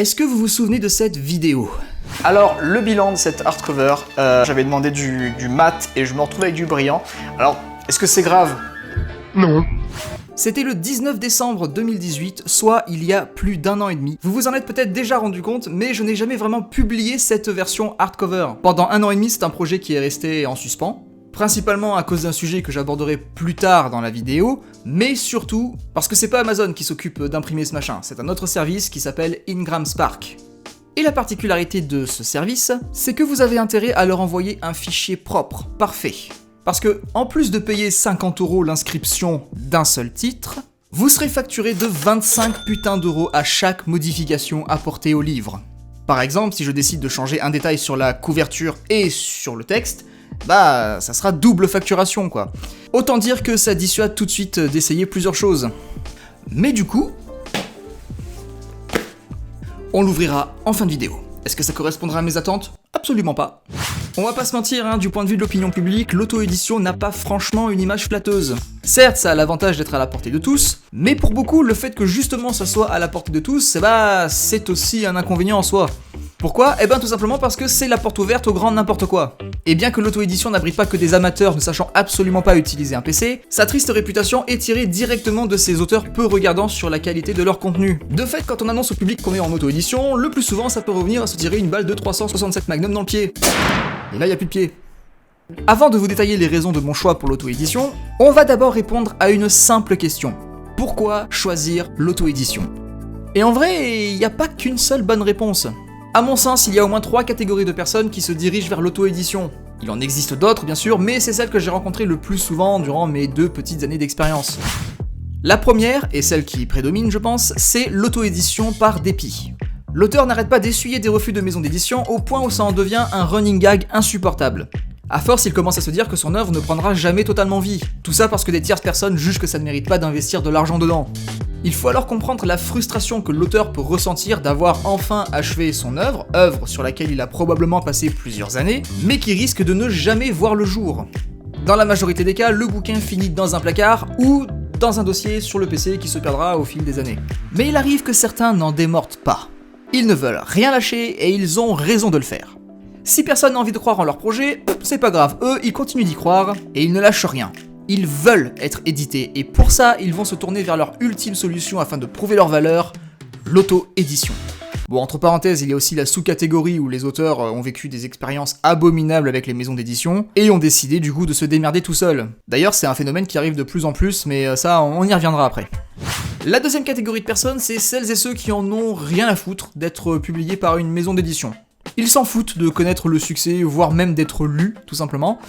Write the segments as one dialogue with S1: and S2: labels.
S1: Est-ce que vous vous souvenez de cette vidéo ?
S2: Alors, le bilan de cette hardcover, j'avais demandé du mat et je me retrouvais avec du brillant. Alors, est-ce que c'est grave ?
S3: Non.
S1: C'était le 19 décembre 2018, soit il y a plus d'1 an et demi. Vous vous en êtes peut-être déjà rendu compte, mais je n'ai jamais vraiment publié cette version hardcover. Pendant 1 an et demi, c'est un projet qui est resté en suspens, principalement à cause d'un sujet que j'aborderai plus tard dans la vidéo, mais surtout parce que c'est pas Amazon qui s'occupe d'imprimer ce machin, c'est un autre service qui s'appelle Ingram Spark. Et la particularité de ce service, c'est que vous avez intérêt à leur envoyer un fichier propre, parfait. Parce que, en plus de payer 50 € l'inscription d'un seul titre, vous serez facturé de 25 putains d'euros à chaque modification apportée au livre. Par exemple, si je décide de changer un détail sur la couverture et sur le texte, bah ça sera double facturation quoi. Autant dire que ça dissuade tout de suite d'essayer plusieurs choses. Mais du coup, on l'ouvrira en fin de vidéo. Est-ce que ça correspondra à mes attentes ? Absolument pas. On va pas se mentir, du point de vue de l'opinion publique, l'auto-édition n'a pas franchement une image flatteuse. Certes, ça a l'avantage d'être à la portée de tous, mais pour beaucoup, le fait que justement ça soit à la portée de tous, c'est aussi un inconvénient en soi. Pourquoi ? Tout simplement parce que c'est la porte ouverte au grand n'importe quoi. Et bien que l'auto-édition n'abrite pas que des amateurs ne sachant absolument pas utiliser un PC, sa triste réputation est tirée directement de ces auteurs peu regardants sur la qualité de leur contenu. De fait, quand on annonce au public qu'on est en auto-édition, le plus souvent ça peut revenir à se tirer une balle de 367 Magnum dans le pied. Et là, y a plus de pied. Avant de vous détailler les raisons de mon choix pour l'auto-édition, on va d'abord répondre à une simple question. Pourquoi choisir l'auto-édition ? Et en vrai, il n'y a pas qu'une seule bonne réponse. À mon sens, il y a au moins 3 catégories de personnes qui se dirigent vers l'auto-édition. Il en existe d'autres, bien sûr, mais c'est celle que j'ai rencontrée le plus souvent durant mes 2 petites années d'expérience. La première, et celle qui prédomine, je pense, c'est l'auto-édition par dépit. L'auteur n'arrête pas d'essuyer des refus de maisons d'édition au point où ça en devient un running gag insupportable. À force, il commence à se dire que son œuvre ne prendra jamais totalement vie. Tout ça parce que des tierces personnes jugent que ça ne mérite pas d'investir de l'argent dedans. Il faut alors comprendre la frustration que l'auteur peut ressentir d'avoir enfin achevé son œuvre sur laquelle il a probablement passé plusieurs années, mais qui risque de ne jamais voir le jour. Dans la majorité des cas, le bouquin finit dans un placard ou dans un dossier sur le PC qui se perdra au fil des années. Mais il arrive que certains n'en démordent pas. Ils ne veulent rien lâcher et ils ont raison de le faire. Si personne n'a envie de croire en leur projet, c'est pas grave, eux ils continuent d'y croire et ils ne lâchent rien. Ils veulent être édités et pour ça ils vont se tourner vers leur ultime solution afin de prouver leur valeur, l'auto-édition. Bon, entre parenthèses, il y a aussi la sous-catégorie où les auteurs ont vécu des expériences abominables avec les maisons d'édition et ont décidé du coup de se démerder tout seuls. D'ailleurs, c'est un phénomène qui arrive de plus en plus, mais ça, on y reviendra après. La deuxième catégorie de personnes, c'est celles et ceux qui en ont rien à foutre d'être publiés par une maison d'édition. Ils s'en foutent de connaître le succès, voire même d'être lus, tout simplement.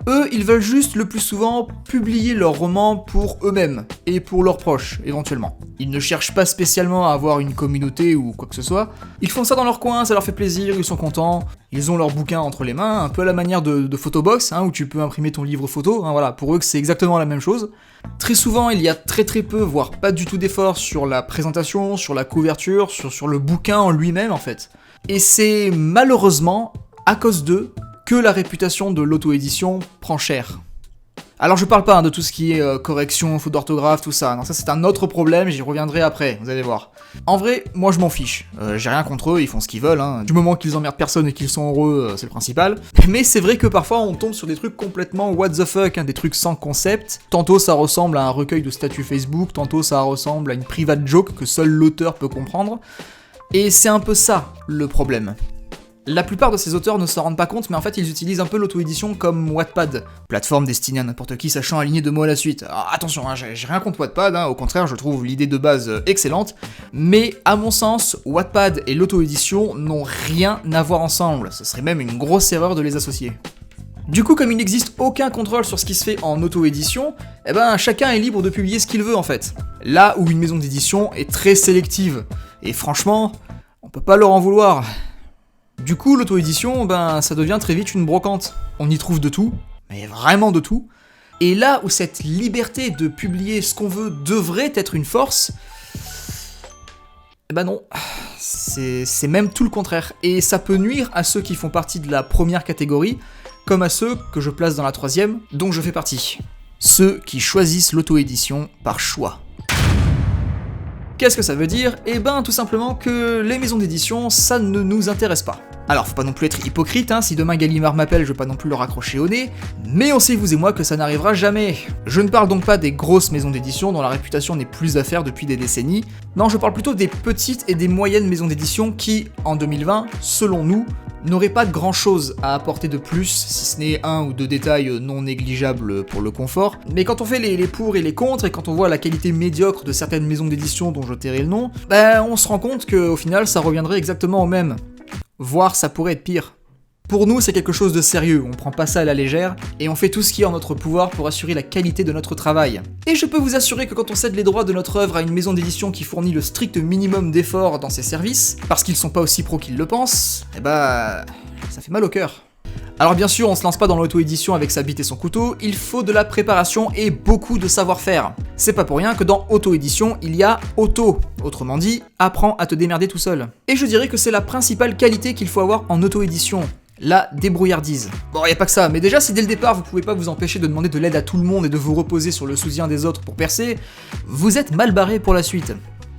S1: Eux, ils veulent juste, le plus souvent, publier leurs romans pour eux-mêmes, et pour leurs proches, éventuellement. Ils ne cherchent pas spécialement à avoir une communauté ou quoi que ce soit. Ils font ça dans leur coin, ça leur fait plaisir, ils sont contents. Ils ont leur bouquin entre les mains, un peu à la manière de Photobox, où tu peux imprimer ton livre photo, voilà, pour eux c'est exactement la même chose. Très souvent, il y a très peu, voire pas du tout d'efforts sur la présentation, sur la couverture, sur le bouquin en lui-même en fait. Et c'est malheureusement à cause d'eux que la réputation de l'auto-édition prend cher. Alors je parle pas de tout ce qui est correction, faute d'orthographe, tout ça, non ça c'est un autre problème, j'y reviendrai après, vous allez voir. En vrai, moi je m'en fiche, j'ai rien contre eux, ils font ce qu'ils veulent, du moment qu'ils emmerdent personne et qu'ils sont heureux, c'est le principal. Mais c'est vrai que parfois on tombe sur des trucs complètement what the fuck, des trucs sans concept. Tantôt ça ressemble à un recueil de statuts Facebook, tantôt ça ressemble à une private joke que seul l'auteur peut comprendre. Et c'est un peu ça, le problème. La plupart de ces auteurs ne s'en rendent pas compte, mais en fait ils utilisent un peu l'auto-édition comme Wattpad, plateforme destinée à n'importe qui sachant aligner 2 mots à la suite. Alors, attention, j'ai rien contre Wattpad, au contraire je trouve l'idée de base excellente, mais à mon sens, Wattpad et l'auto-édition n'ont rien à voir ensemble, ce serait même une grosse erreur de les associer. Du coup, comme il n'existe aucun contrôle sur ce qui se fait en auto-édition, chacun est libre de publier ce qu'il veut en fait. Là où une maison d'édition est très sélective, et franchement, on peut pas leur en vouloir. Du coup, l'auto-édition, ça devient très vite une brocante. On y trouve de tout, mais vraiment de tout. Et là où cette liberté de publier ce qu'on veut devrait être une force, non, c'est même tout le contraire. Et ça peut nuire à ceux qui font partie de la première catégorie, comme à ceux que je place dans la troisième, dont je fais partie. Ceux qui choisissent l'auto-édition par choix. Qu'est-ce que ça veut dire? Eh ben tout simplement que les maisons d'édition, ça ne nous intéresse pas. Alors faut pas non plus être hypocrite, hein, si demain Gallimard m'appelle, je vais pas non plus le raccrocher au nez, mais on sait vous et moi que ça n'arrivera jamais. Je ne parle donc pas des grosses maisons d'édition dont la réputation n'est plus à faire depuis des décennies, non je parle plutôt des petites et des moyennes maisons d'édition qui, en 2020, selon nous, n'auraient pas grand chose à apporter de plus, si ce n'est un ou deux détails non négligeables pour le confort, mais quand on fait les pour et les contre, et quand on voit la qualité médiocre de certaines maisons d'édition dont je tairai le nom, on se rend compte qu'au final ça reviendrait exactement au même. Voire ça pourrait être pire. Pour nous, c'est quelque chose de sérieux, on prend pas ça à la légère, et on fait tout ce qui est en notre pouvoir pour assurer la qualité de notre travail. Et je peux vous assurer que quand on cède les droits de notre œuvre à une maison d'édition qui fournit le strict minimum d'efforts dans ses services, parce qu'ils sont pas aussi pros qu'ils le pensent, ça fait mal au cœur. Alors bien sûr, on se lance pas dans l'auto-édition avec sa bite et son couteau, il faut de la préparation et beaucoup de savoir-faire. C'est pas pour rien que dans auto-édition, il y a auto. Autrement dit, apprends à te démerder tout seul. Et je dirais que c'est la principale qualité qu'il faut avoir en auto-édition. La débrouillardise. Bon, y a pas que ça, mais déjà si dès le départ vous pouvez pas vous empêcher de demander de l'aide à tout le monde et de vous reposer sur le soutien des autres pour percer, vous êtes mal barré pour la suite.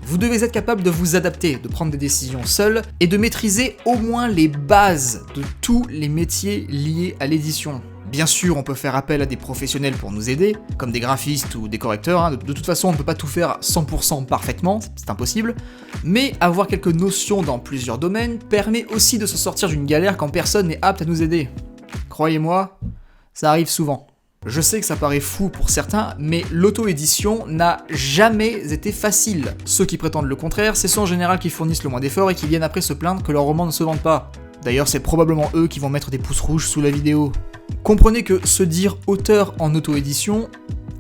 S1: Vous devez être capable de vous adapter, de prendre des décisions seul et de maîtriser au moins les bases de tous les métiers liés à l'édition. Bien sûr, on peut faire appel à des professionnels pour nous aider, comme des graphistes ou des correcteurs, hein. De toute façon, on ne peut pas tout faire 100% parfaitement, c'est impossible, mais avoir quelques notions dans plusieurs domaines permet aussi de se sortir d'une galère quand personne n'est apte à nous aider. Croyez-moi, ça arrive souvent. Je sais que ça paraît fou pour certains, mais l'auto-édition n'a jamais été facile. Ceux qui prétendent le contraire, c'est ceux en général qui fournissent le moins d'efforts et qui viennent après se plaindre que leurs romans ne se vendent pas. D'ailleurs, c'est probablement eux qui vont mettre des pouces rouges sous la vidéo. Comprenez que se dire auteur en auto-édition,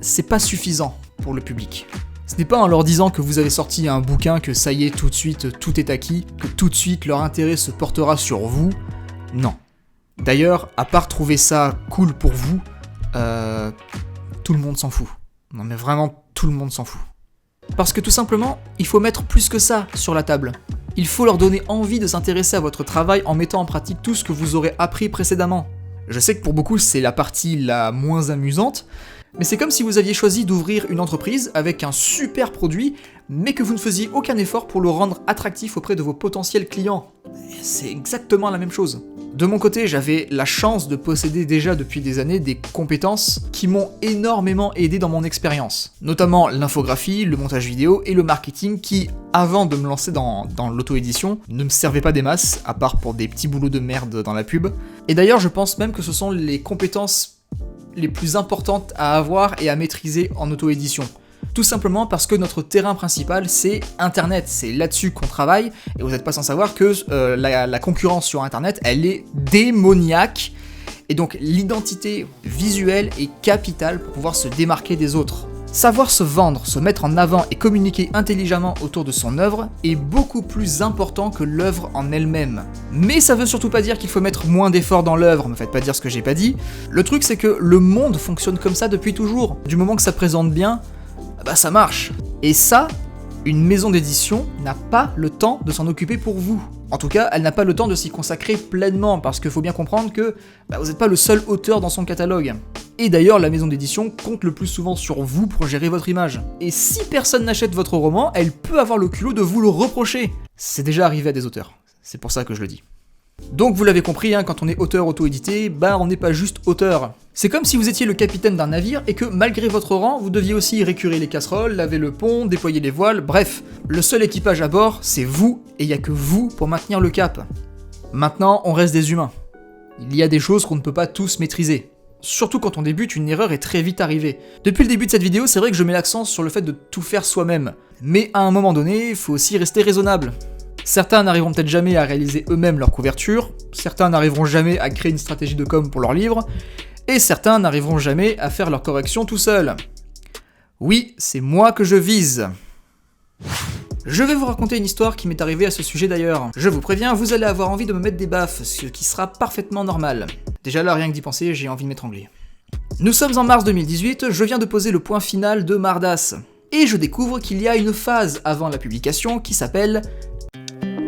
S1: c'est pas suffisant pour le public. Ce n'est pas en leur disant que vous avez sorti un bouquin que ça y est, tout de suite, tout est acquis, que tout de suite leur intérêt se portera sur vous. Non. D'ailleurs, à part trouver ça cool pour vous, tout le monde s'en fout. Non mais vraiment, tout le monde s'en fout. Parce que tout simplement, il faut mettre plus que ça sur la table. Il faut leur donner envie de s'intéresser à votre travail en mettant en pratique tout ce que vous aurez appris précédemment. Je sais que pour beaucoup, c'est la partie la moins amusante, mais c'est comme si vous aviez choisi d'ouvrir une entreprise avec un super produit, mais que vous ne faisiez aucun effort pour le rendre attractif auprès de vos potentiels clients. C'est exactement la même chose. De mon côté, j'avais la chance de posséder déjà depuis des années des compétences qui m'ont énormément aidé dans mon expérience. Notamment l'infographie, le montage vidéo et le marketing qui, avant de me lancer dans l'auto-édition, ne me servaient pas des masses, à part pour des petits boulots de merde dans la pub. Et d'ailleurs, je pense même que ce sont les compétences les plus importantes à avoir et à maîtriser en auto-édition. Tout simplement parce que notre terrain principal, c'est Internet, c'est là-dessus qu'on travaille, et vous n'êtes pas sans savoir que la concurrence sur Internet, elle est démoniaque, et donc l'identité visuelle est capitale pour pouvoir se démarquer des autres. Savoir se vendre, se mettre en avant et communiquer intelligemment autour de son œuvre est beaucoup plus important que l'œuvre en elle-même. Mais ça veut surtout pas dire qu'il faut mettre moins d'efforts dans l'œuvre, me faites pas dire ce que j'ai pas dit. Le truc c'est que le monde fonctionne comme ça depuis toujours. Du moment que ça présente bien, ça marche. Et ça, une maison d'édition n'a pas le temps de s'en occuper pour vous. En tout cas, elle n'a pas le temps de s'y consacrer pleinement, parce qu'il faut bien comprendre que vous n'êtes pas le seul auteur dans son catalogue. Et d'ailleurs, la maison d'édition compte le plus souvent sur vous pour gérer votre image. Et si personne n'achète votre roman, elle peut avoir le culot de vous le reprocher. C'est déjà arrivé à des auteurs. C'est pour ça que je le dis. Donc vous l'avez compris, quand on est auteur auto-édité, on n'est pas juste auteur. C'est comme si vous étiez le capitaine d'un navire et que malgré votre rang, vous deviez aussi récurer les casseroles, laver le pont, déployer les voiles, bref, le seul équipage à bord, c'est vous, et il n'y a que vous pour maintenir le cap. Maintenant, on reste des humains. Il y a des choses qu'on ne peut pas tous maîtriser. Surtout quand on débute, une erreur est très vite arrivée. Depuis le début de cette vidéo, c'est vrai que je mets l'accent sur le fait de tout faire soi-même. Mais à un moment donné, il faut aussi rester raisonnable. Certains n'arriveront peut-être jamais à réaliser eux-mêmes leur couverture, certains n'arriveront jamais à créer une stratégie de com pour leur livre, et certains n'arriveront jamais à faire leur correction tout seuls. Oui, c'est moi que je vise. Je vais vous raconter une histoire qui m'est arrivée à ce sujet d'ailleurs. Je vous préviens, vous allez avoir envie de me mettre des baffes, ce qui sera parfaitement normal. Déjà là, rien que d'y penser, j'ai envie de m'étrangler. Nous sommes en mars 2018, je viens de poser le point final de Mardas. Et je découvre qu'il y a une phase avant la publication qui s'appelle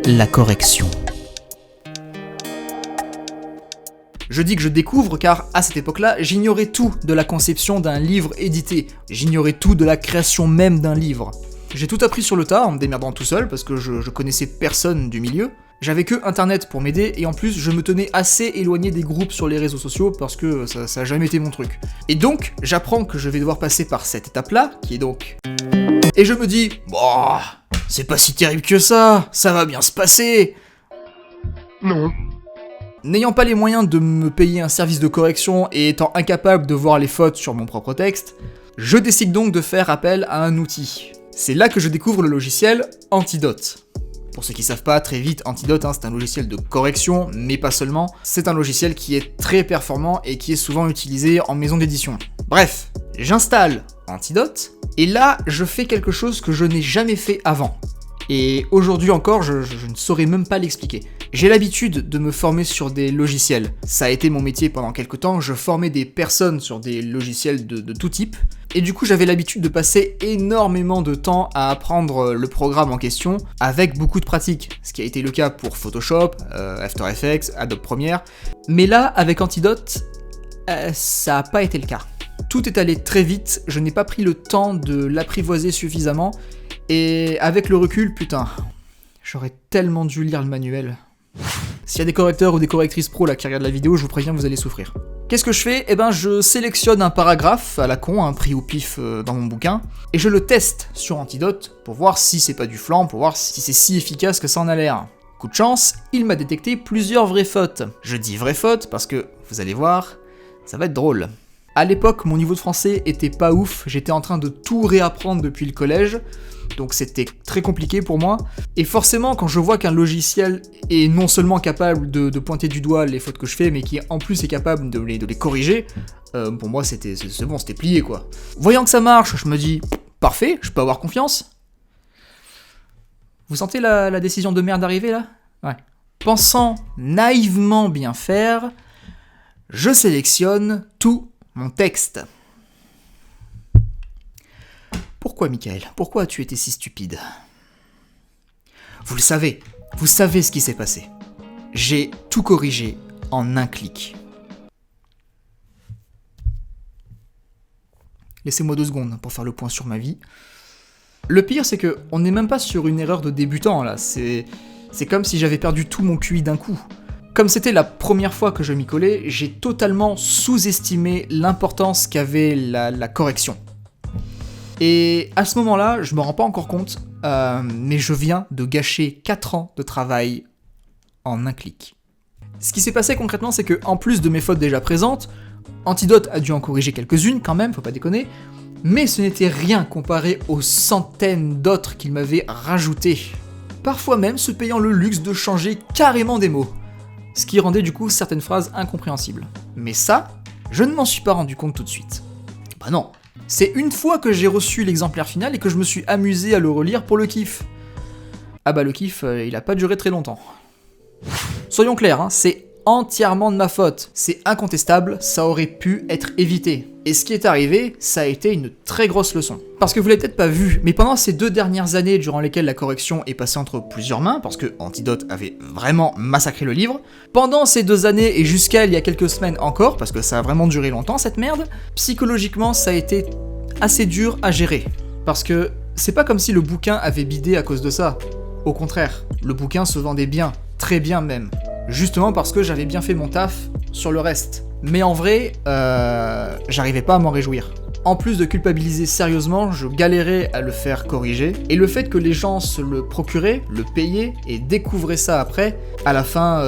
S1: la correction. Je dis que je découvre car, à cette époque-là, j'ignorais tout de la conception d'un livre édité. J'ignorais tout de la création même d'un livre. J'ai tout appris sur le tas en me démerdant tout seul parce que je connaissais personne du milieu. J'avais que internet pour m'aider et en plus je me tenais assez éloigné des groupes sur les réseaux sociaux parce que ça a jamais été mon truc. Et donc j'apprends que je vais devoir passer par cette étape-là, qui est donc... Et je me dis, bon, c'est pas si terrible que ça va bien se passer.
S3: Non.
S1: N'ayant pas les moyens de me payer un service de correction et étant incapable de voir les fautes sur mon propre texte, je décide donc de faire appel à un outil. C'est là que je découvre le logiciel Antidote. Pour ceux qui savent pas, très vite, Antidote, c'est un logiciel de correction, mais pas seulement. C'est un logiciel qui est très performant et qui est souvent utilisé en maison d'édition. Bref, j'installe Antidote, et là, je fais quelque chose que je n'ai jamais fait avant. Et aujourd'hui encore, je ne saurais même pas l'expliquer. J'ai l'habitude de me former sur des logiciels. Ça a été mon métier pendant quelques temps, je formais des personnes sur des logiciels de tout type. Et du coup, j'avais l'habitude de passer énormément de temps à apprendre le programme en question avec beaucoup de pratique. Ce qui a été le cas pour Photoshop, After Effects, Adobe Premiere. Mais là, avec Antidote, ça n'a pas été le cas. Tout est allé très vite, je n'ai pas pris le temps de l'apprivoiser suffisamment. Et avec le recul, putain, j'aurais tellement dû lire le manuel. S'il y a des correcteurs ou des correctrices pro là qui regardent la vidéo, je vous préviens, vous allez souffrir. Qu'est-ce que je fais ? Eh ben, je sélectionne un paragraphe à la con, pris au pif dans mon bouquin, et je le teste sur Antidote pour voir si c'est pas du flan, pour voir si c'est si efficace que ça en a l'air. Coup de chance, il m'a détecté plusieurs vraies fautes. Je dis vraies fautes parce que, vous allez voir, ça va être drôle. À l'époque, mon niveau de français était pas ouf, j'étais en train de tout réapprendre depuis le collège, donc c'était très compliqué pour moi. Et forcément, quand je vois qu'un logiciel est non seulement capable de pointer du doigt les fautes que je fais, mais qui en plus est capable de les corriger, pour moi c'est bon, c'était plié quoi. Voyant que ça marche, je me dis, parfait, je peux avoir confiance. Vous sentez la décision de merde arriver là ? Ouais. Pensant naïvement bien faire, je sélectionne tout mon texte. Pourquoi, Michael ? Pourquoi as-tu été si stupide ? Vous savez ce qui s'est passé. J'ai tout corrigé en un clic. Laissez-moi 2 secondes pour faire le point sur ma vie. Le pire, c'est que on n'est même pas sur une erreur de débutant, là. C'est comme si j'avais perdu tout mon QI d'un coup. Comme c'était la première fois que je m'y collais, j'ai totalement sous-estimé l'importance qu'avait la correction. Et à ce moment-là, je me rends pas encore compte, mais je viens de gâcher 4 ans de travail en un clic. Ce qui s'est passé concrètement, c'est que en plus de mes fautes déjà présentes, Antidote a dû en corriger quelques-unes quand même, faut pas déconner, mais ce n'était rien comparé aux centaines d'autres qu'il m'avait rajoutées. Parfois même se payant le luxe de changer carrément des mots. Ce qui rendait du coup certaines phrases incompréhensibles. Mais ça, je ne m'en suis pas rendu compte tout de suite. Bah non, c'est une fois que j'ai reçu l'exemplaire final et que je me suis amusé à le relire pour le kiff. Ah bah le kiff, il a pas duré très longtemps. Soyons clairs, c'est entièrement de ma faute. C'est incontestable, ça aurait pu être évité. Et ce qui est arrivé, ça a été une très grosse leçon. Parce que vous l'avez peut-être pas vu, mais pendant ces 2 dernières années durant lesquelles la correction est passée entre plusieurs mains, parce que Antidote avait vraiment massacré le livre, pendant ces 2 années et jusqu'à il y a quelques semaines encore, parce que ça a vraiment duré longtemps cette merde, psychologiquement ça a été assez dur à gérer. Parce que c'est pas comme si le bouquin avait bidé à cause de ça. Au contraire, le bouquin se vendait bien, très bien même. Justement parce que j'avais bien fait mon taf sur le reste. Mais en vrai, j'arrivais pas à m'en réjouir. En plus de culpabiliser sérieusement, je galérais à le faire corriger, et le fait que les gens se le procuraient, le payaient, et découvraient ça après, à la fin,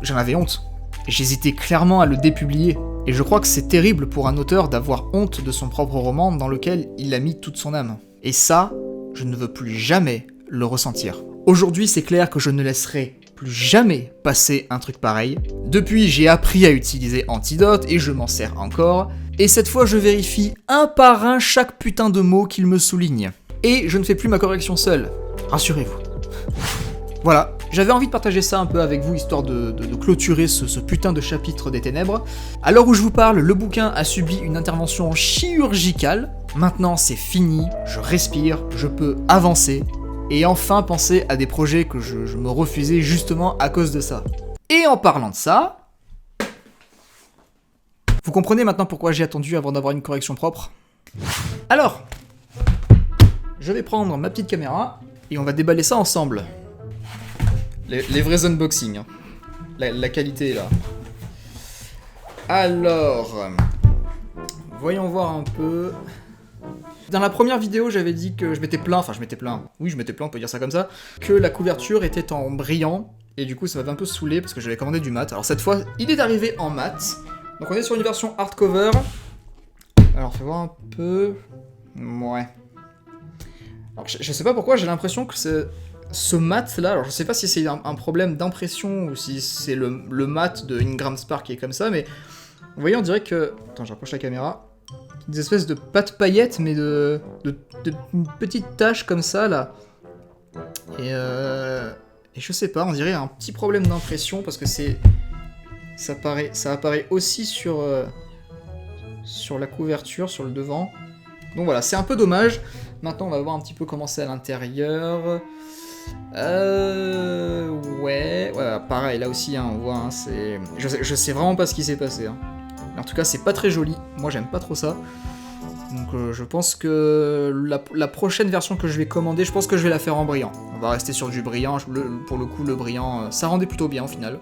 S1: j'en avais honte. J'hésitais clairement à le dépublier, et je crois que c'est terrible pour un auteur d'avoir honte de son propre roman dans lequel il a mis toute son âme. Et ça, je ne veux plus jamais le ressentir. Aujourd'hui, c'est clair que je ne laisserai plus jamais passer un truc pareil. Depuis, j'ai appris à utiliser Antidote et je m'en sers encore. Et cette fois, je vérifie un par un chaque putain de mot qu'il me souligne. Et je ne fais plus ma correction seul. Rassurez-vous. Voilà, j'avais envie de partager ça un peu avec vous, histoire de clôturer ce putain de chapitre des ténèbres. À l'heure où je vous parle, le bouquin a subi une intervention chirurgicale. Maintenant, c'est fini, je respire, je peux avancer. Et enfin penser à des projets que je me refusais justement à cause de ça. Et en parlant de ça... Vous comprenez maintenant pourquoi j'ai attendu avant d'avoir une correction propre ? Alors, je vais prendre ma petite caméra et on va déballer ça ensemble. Les vrais unboxings. Hein. La qualité est là. Alors, voyons voir un peu. Dans la première vidéo, j'avais dit que je m'étais plaint, oui je m'étais plaint, on peut dire ça comme ça, que la couverture était en brillant, et du coup ça m'avait un peu saoulé parce que j'avais commandé du mat. Alors cette fois, il est arrivé en mat, donc on est sur une version hardcover. Alors fais voir un peu... Ouais. Alors je sais pas pourquoi, j'ai l'impression que ce mat là, alors je sais pas si c'est un problème d'impression ou si c'est le mat de Ingram Spark qui est comme ça, mais vous voyez, on dirait que... Attends, j'approche la caméra. Des espèces de pâtes paillettes, mais de petites taches comme ça, là. Et je sais pas, on dirait un petit problème d'impression, parce que ça apparaît aussi sur la couverture, sur le devant. Donc voilà, c'est un peu dommage. Maintenant, on va voir un petit peu comment c'est à l'intérieur. Ouais, pareil, là aussi, hein, on voit, hein, c'est... Je sais vraiment pas ce qui s'est passé, hein. En tout cas, c'est pas très joli. Moi, j'aime pas trop ça. Donc, je pense que la prochaine version que je vais commander, je pense que je vais la faire en brillant. On va rester sur du brillant. Pour le coup, le brillant, ça rendait plutôt bien au final.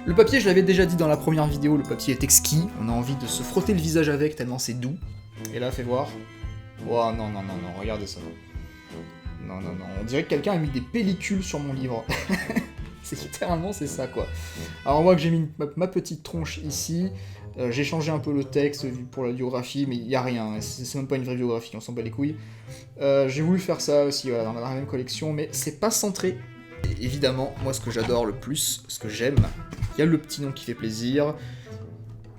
S1: Le papier, je l'avais déjà dit dans la première vidéo, le papier est exquis. On a envie de se frotter le visage avec tellement c'est doux. Et là, fais voir. Oh non, regardez ça. Non, on dirait que quelqu'un a mis des pellicules sur mon livre. C'est littéralement, c'est ça, quoi. Alors, on voit que j'ai mis ma petite tronche ici. J'ai changé un peu le texte pour la biographie, mais il n'y a rien, c'est même pas une vraie biographie, on s'en bat les couilles. J'ai voulu faire ça aussi, voilà, dans la même collection, mais c'est pas centré. Et évidemment, moi ce que j'adore le plus, ce que j'aime, il y a le petit nom qui fait plaisir,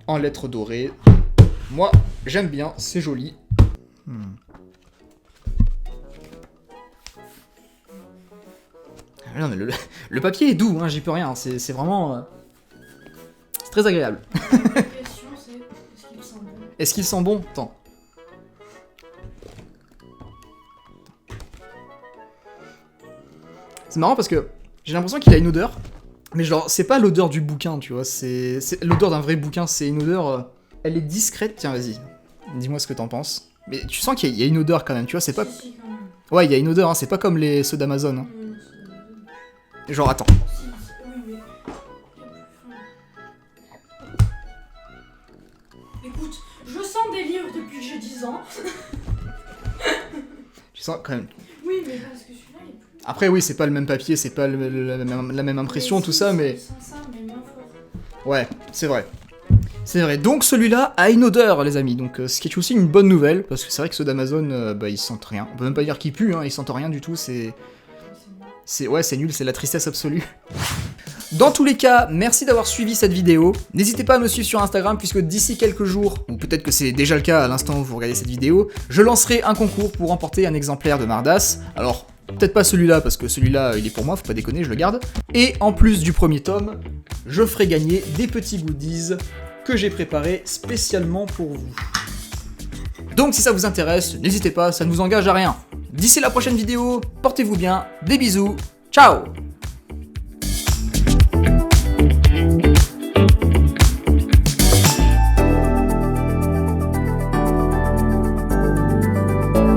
S1: en lettres dorées. Moi, j'aime bien, c'est joli. Non mais le papier est doux, hein, j'y peux rien, c'est vraiment... c'est très agréable. Est-ce qu'il sent bon? Attends. C'est marrant parce que j'ai l'impression qu'il a une odeur, mais genre, c'est pas l'odeur du bouquin, tu vois, c'est l'odeur d'un vrai bouquin, c'est une odeur... elle est discrète, tiens, vas-y, dis-moi ce que t'en penses. Mais tu sens qu'il y a une odeur quand même, tu vois, c'est pas... Ouais, il y a une odeur, hein, c'est pas comme ceux d'Amazon. Hein. Genre, attends.
S4: Écoute, je sens des livres depuis que j'ai 10 ans.
S1: Tu sens quand même...
S4: Oui, mais parce que celui-là, il est plus...
S1: Après, oui, c'est pas le même papier, c'est pas la même impression, mais tout ça, mais...
S4: Ça, mais moins fort.
S1: Ouais, c'est vrai. C'est vrai. Donc, celui-là a une odeur, les amis. Donc, ce qui est aussi une bonne nouvelle, parce que c'est vrai que ceux d'Amazon, bah, ils sentent rien. On peut même pas dire qu'ils puent, hein, ils sentent rien du tout, Ouais, c'est nul, c'est la tristesse absolue. Dans tous les cas, merci d'avoir suivi cette vidéo. N'hésitez pas à me suivre sur Instagram puisque d'ici quelques jours, ou peut-être que c'est déjà le cas à l'instant où vous regardez cette vidéo, je lancerai un concours pour remporter un exemplaire de Mardas. Alors, peut-être pas celui-là parce que celui-là il est pour moi, faut pas déconner, je le garde. Et en plus du premier tome, je ferai gagner des petits goodies que j'ai préparés spécialement pour vous. Donc si ça vous intéresse, n'hésitez pas, ça ne vous engage à rien. D'ici la prochaine vidéo, portez-vous bien, des bisous, ciao!